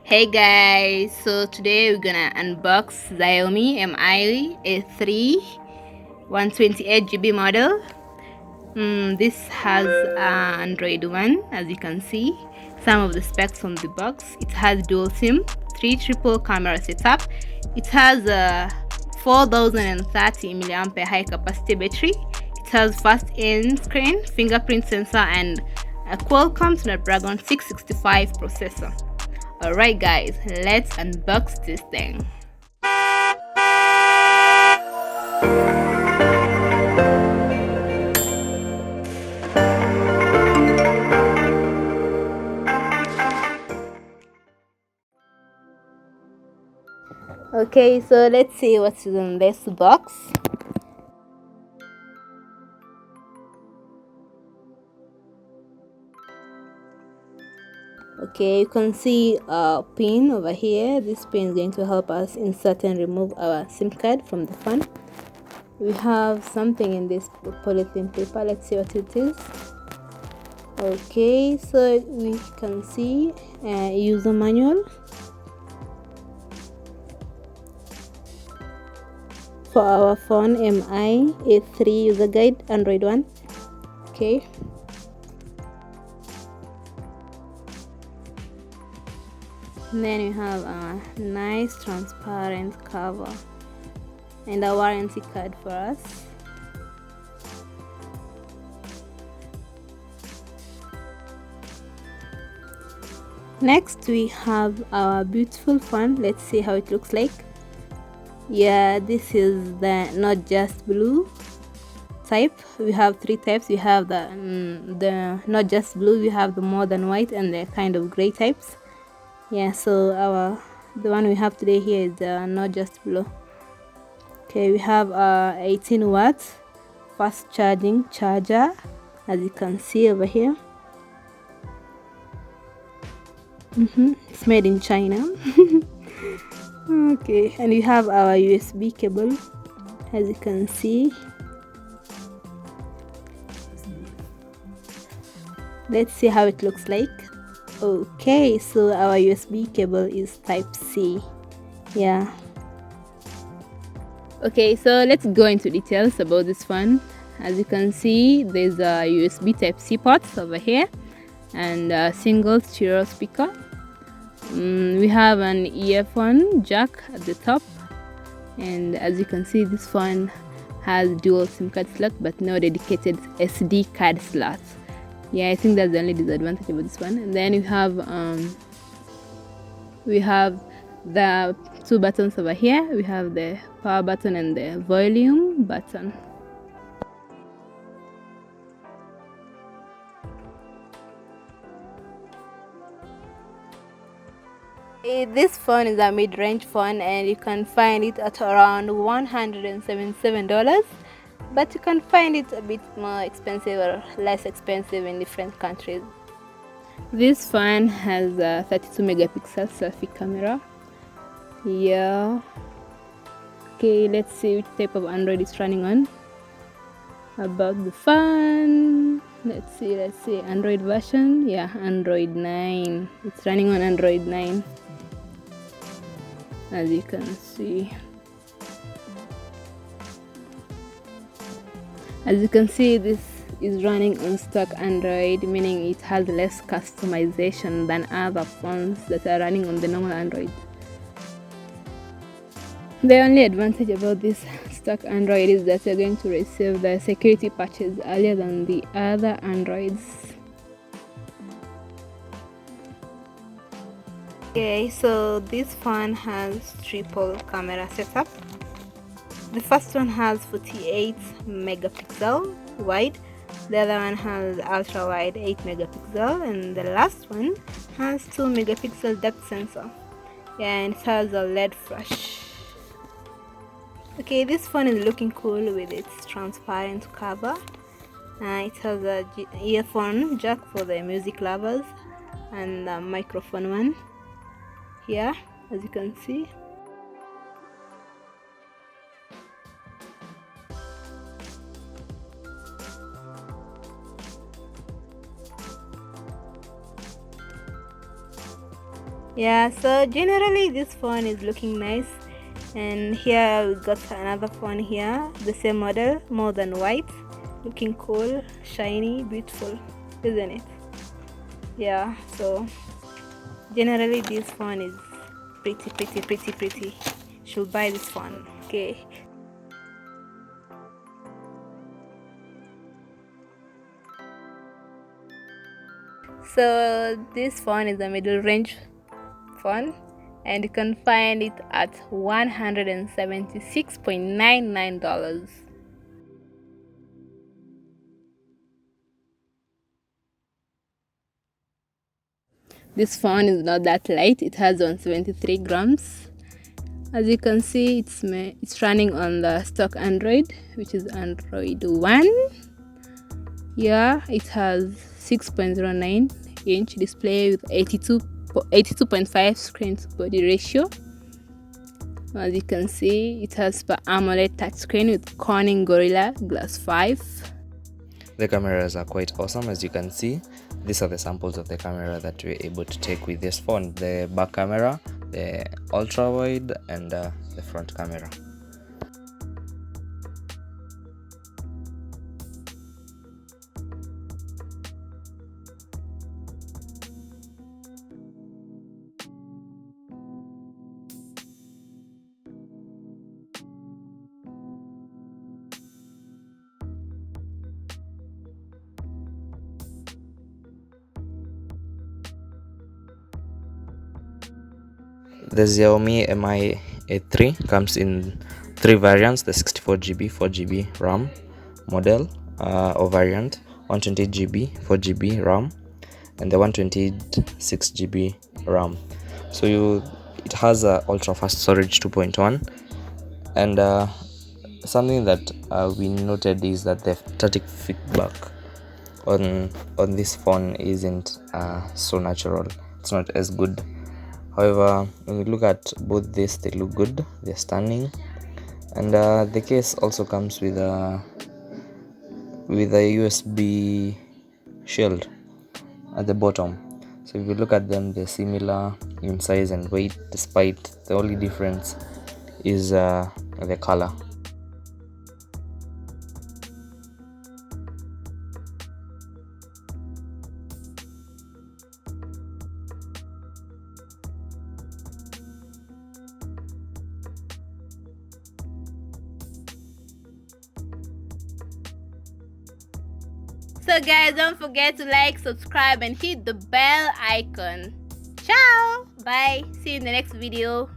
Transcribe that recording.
Hey guys, so today we're gonna unbox Xiaomi Mi A3 128GB model. This has Android One, as you can see. Some of the specs on the box: it has dual SIM, 3 triple camera setup. It has a 4030 mAh high capacity battery. It has fast in-screen fingerprint sensor and a Qualcomm Snapdragon 665 processor. Alright guys, let's unbox this thing. Okay, so let's see what's in this box. Okay, you can see a pin over here. This pin is going to help us insert and remove our SIM card from the phone. We have something in this polythene paper. Let's see what it is. Okay, so we can see a user manual for our phone Mi A3 user guide Android One. Okay, and then we have a nice transparent cover and a warranty card for us. Next we have our beautiful phone. Let's see how it looks like. Yeah, this is the not just blue type. We have three types. We have the not just blue, we have the more than white, and the kind of gray types. Yeah, so the one we have today here is the not just blue. Okay, we have 18 watts fast charging charger, as you can see over here. It's made in China. Okay, and we have our USB cable, as you can see. Let's see how it looks like. Okay, so our USB cable is type C. Yeah. Okay, so let's go into details about this phone. As you can see, there's a USB type C port over here and a single stereo speaker. We have an earphone jack at the top, and as you can see, this phone has dual SIM card slot but no dedicated SD card slot. Yeah, I think that's the only disadvantage about this one. And then we have the two buttons over here. We have the power button and the volume button. This phone is a mid-range phone and you can find it at around $177, but you can find it a bit more expensive or less expensive in different countries. This phone has a 32 megapixel selfie camera. Yeah. Okay, let's see which type of Android it's running on. About the phone, let's see Android version. Yeah, Android 9. It's running on Android 9, as you can see. As you can see, this is running on stock Android, meaning it has less customization than other phones that are running on the normal Android. The only advantage about this stock Android is that you're going to receive the security patches earlier than the other Androids. Okay, so this phone has triple camera setup. The first one has 48 megapixel wide, the other one has ultra wide 8 megapixel, and the last one has 2 megapixel depth sensor. Yeah, and it has a LED flash. Okay, this phone is looking cool with its transparent cover. It has a earphone jack for the music lovers and a microphone one here, as you can see. Yeah, so generally this phone is looking nice. And here we got another phone here, the same model, more than white, looking cool, shiny, beautiful, isn't it? Yeah, so generally this phone is pretty. Should buy this phone. Okay. So this phone is a middle range phone, and you can find it at $176.99. This phone is not that light. It has 173 grams. As you can see, it's running on the stock Android, which is Android 1. Yeah, it has 6.09 inch display with 82.5 screen to body ratio. As you can see, it has Super AMOLED touchscreen with Corning Gorilla Glass 5. The cameras are quite awesome. As you can see, these are the samples of the camera that we're able to take with this phone: the back camera, the ultra wide, and the front camera. The Xiaomi Mi A3 comes in three variants: the 64GB 4GB RAM model or variant, 128GB 4GB RAM, and the 126GB RAM. So it has a ultra fast storage 2.1, and something that we noted is that the static feedback on this phone isn't so natural. It's not as good. However, when you look at both this, they look good, they're stunning. And the case also comes with a USB shield at the bottom. So if you look at them, they're similar in size and weight, despite the only difference is the color. So guys, don't forget to like, subscribe, and hit the bell icon. Ciao! Bye! See you in the next video.